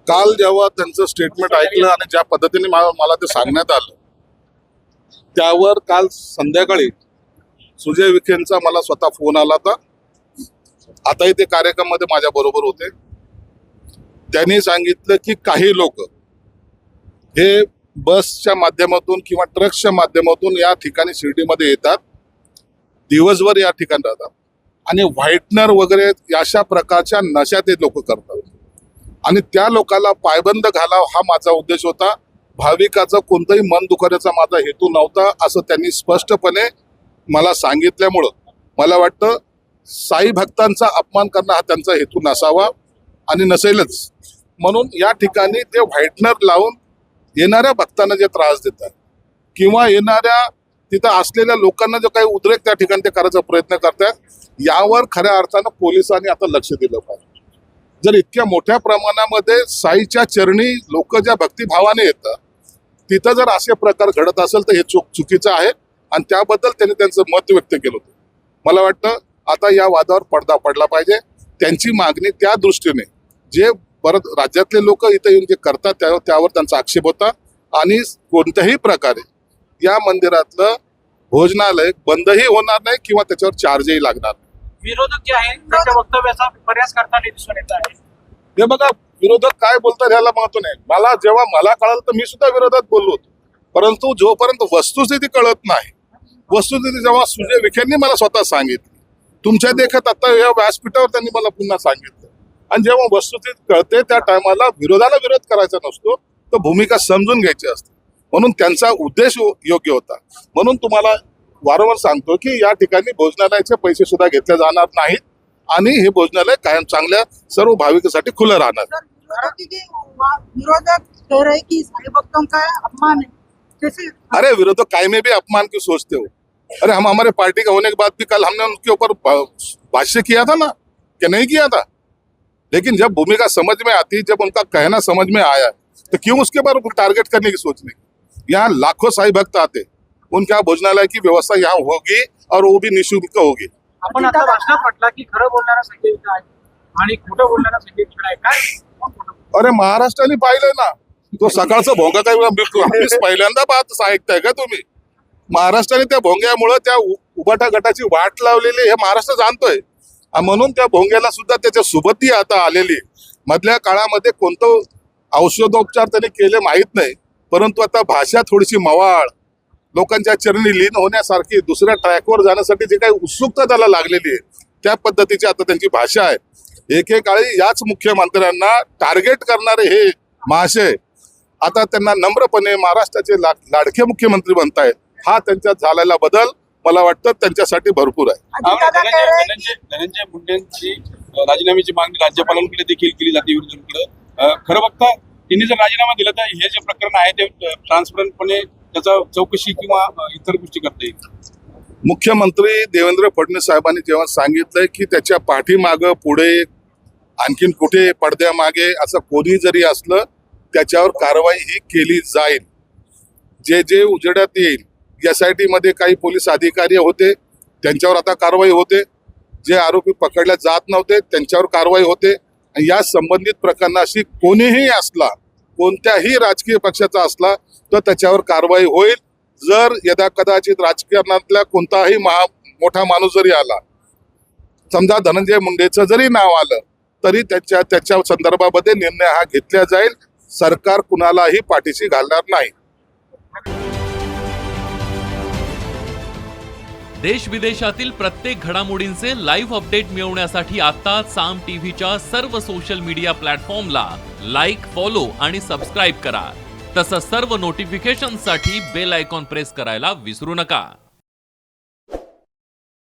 काल जेव्हा त्यांचं स्टेटमेंट ऐकलं आणि ज्या पद्धतीने मला ते सांगण्यात आलं, त्यावर काल संध्याकाळी सुजय विखेंचा मला स्वतः फोन आला होता. आताही ते कार्यक्रमामध्ये माझ्या बरोबर होते. त्यांनी सांगितलं की काही लोक हे बसच्या माध्यमातून किंवा ट्रक्सच्या माध्यमातून या ठिकाणी शिर्डीमध्ये येतात, दिवसभर या ठिकाणी राहतात आणि व्हाईटनर वगैरे अशा प्रकारच्या नशा ते लोक करतात आणि त्या लोकांना पायबंद घालावं हा माझा उद्देश होता. भाविकाचं कोणतंही मन दुखवण्याचा माझा हेतू नव्हता, असं त्यांनी स्पष्टपणे मला सांगितल्यामुळं मला वाटतं साई भक्तांचा अपमान करणं हा त्यांचा हेतू नसावा आणि नसेलच. म्हणून या ठिकाणी ते व्हाईटनर लावून येणाऱ्या भक्तांना जे त्रास देतात किंवा येणाऱ्या तिथं असलेल्या लोकांना जो काही उद्रेक त्या ठिकाणी ते करायचा प्रयत्न करतात, यावर खऱ्या अर्थानं पोलिसांनी आता लक्ष दिलं पाहिजे. जर इतक्या मोठ्या प्रमाणामध्ये साईच्या चरणी लोक ज्या भक्तिभावाने येतात तिथं जर असे प्रकार घडत असेल तर हे चुकीचं आहे आणि त्याबद्दल त्यांनी त्यांचं मत व्यक्त केलं होतं. मला वाटतं आता या वादावर पडदा पडला पाहिजे. त्यांची मागणी त्या दृष्टीने जे परत राज्यातले लोक इथे येऊन जे करतात त्यावर त्यांचा आक्षेप होता आणि कोणत्याही प्रकारे या मंदिरातलं भोजनालय बंदही होणार नाही किंवा त्याच्यावर चार्जही लागणार नाही. विरोधक जे आहेत त्यांच्या वक्तव्याचा प्रयास करताना दिसून येत आहे. हे बघा, विरोधक काय बोलतात ह्याला महत्व नाही. जेव्हा मला कळलं तर मी सुद्धा विरोधात बोललो होतो, परंतु जोपर्यंत वस्तुस्थिती कळत नाही, वस्तुस्थिती जेव्हा सुजय विखेंनी मला स्वतः सांगितली, तुमच्या देखत आता या व्यासपीठावर त्यांनी मला पुन्हा सांगितलं आणि जेव्हा वस्तुस्थिती कळते त्या टायमाला विरोधाला विरोध करायचा नसतो, तर भूमिका समजून घ्यायची असते. म्हणून त्यांचा उद्देश योग्य होता. म्हणून तुम्हाला वारंवार सांगतो की या ठिकाणी भोजनालयाचे पैसे सुद्धा घेतले जाणार नाहीत आणि हे भोजनालय कायम चांगल्या सर्व भाविकांसाठी खुलं राहणार. विरोधक कह रहे कि साई भक्तों का अपमान है, कैसे? अरे विरोधक काय में भी अपमान की सोचते हो? अरे हम हमारे पार्टी का होने के बाद भी कल हमने उनके ऊपर भाष्य किया था ना, क्या नहीं किया था? लेकिन जब भूमिका समझ में आती, जब उनका कहना समझ में आया, तो क्यों उसके बारे में टारगेट करने की सोच नहीं? यहाँ लाखों साई भक्त आते, उनका भोजनालय की व्यवस्था यहाँ होगी और वो भी निःशुल्क होगी. आपण आता भाषणात म्हटला की खरं बोलणारा संजय विखे आहे आणि खोटं बोलणारा संजय विखे आहे. काय अरे महाराष्ट्राने पाहिलंय ना, तो सकाळचा भोंगा काय पहिल्यांदा पाहत ऐकताय का तुम्ही? महाराष्ट्राने त्या भोंग्यामुळे त्या उबाटा गटाची वाट लावलेली हे महाराष्ट्र जाणतोय. म्हणून त्या भोंग्याला सुद्धा त्याच्या सुबत्ती आता आलेली. मधल्या काळामध्ये कोणतं औषधोपचार त्याने केले माहीत नाही, परंतु आता भाषा थोडीशी मवाळ, लोकांच्या चरणी लीन होण्यासारखी, दुसऱ्या ट्रॅकवर जाण्यासाठी जे काही उत्सुकता त्याला लागलेली आहे त्या पद्धतीची आता त्यांची भाषा आहे. एकेकाळी याच मुख्यमंत्र्यांना टार्गेट करणारे हे महाशय आता त्यांना नम्रपणे महाराष्ट्राचे लाडके मुख्यमंत्री बनतायत. हा त्यांच्यात झालेला बदल मला वाटतं त्यांच्यासाठी भरपूर आहे. धनंजय मुंडेंची राजीनाम्याची मागणी राज्यपालांकडे देखील केली जाते विरोधकांकडे. खरं बघता त्यांनी जर राजीनामा दिला तर हे जे प्रकरण आहे ते ट्रान्सपरंटपणे त्याचा चौकशी किंवा इतर गोष्टी करता येईल. मुख्यमंत्री देवेंद्र फडणवीस साहेबांनी जेव्हा सांगितलंय की त्याच्या पाठीमागं पुढे आणखीन कुठे पडद्यामागे असं कोणी जरी असलं त्याच्यावर कारवाई ही केली जाईल. जे जे उजेडात येईल, SIT मध्ये काही पोलीस अधिकारी होते त्यांच्यावर आता कारवाई होते, जे आरोपी पकडल्या जात नव्हते त्यांच्यावर कारवाई होते. या संबंधित प्रकरणाशी कोणीही असला, कोणत्याही राजकीय पक्षाचा असला तर त्याच्यावर कारवाई होईल. जर यदा कदाचित राजकारणातल्या कोणताही मोठा माणूस जरी आला, समजा धनंजय मुंडेचं जरी नाव आलं, तरी त्याच्या संदर्भामध्ये निर्णय हा घेतला जाईल. सरकार कुणालाही पाठीशी घालणार नाही. देश विदेशातील प्रत्येक घडामोडींचे लाईव्ह अपडेट मिळवण्यासाठी आता साम टीव्हीच्या सर्व सोशल मीडिया प्लॅटफॉर्मला लाईक, फॉलो आणि सबस्क्राईब करा. तसंच सर्व नोटिफिकेशनसाठी बेल आयकॉन प्रेस करायला विसरू नका.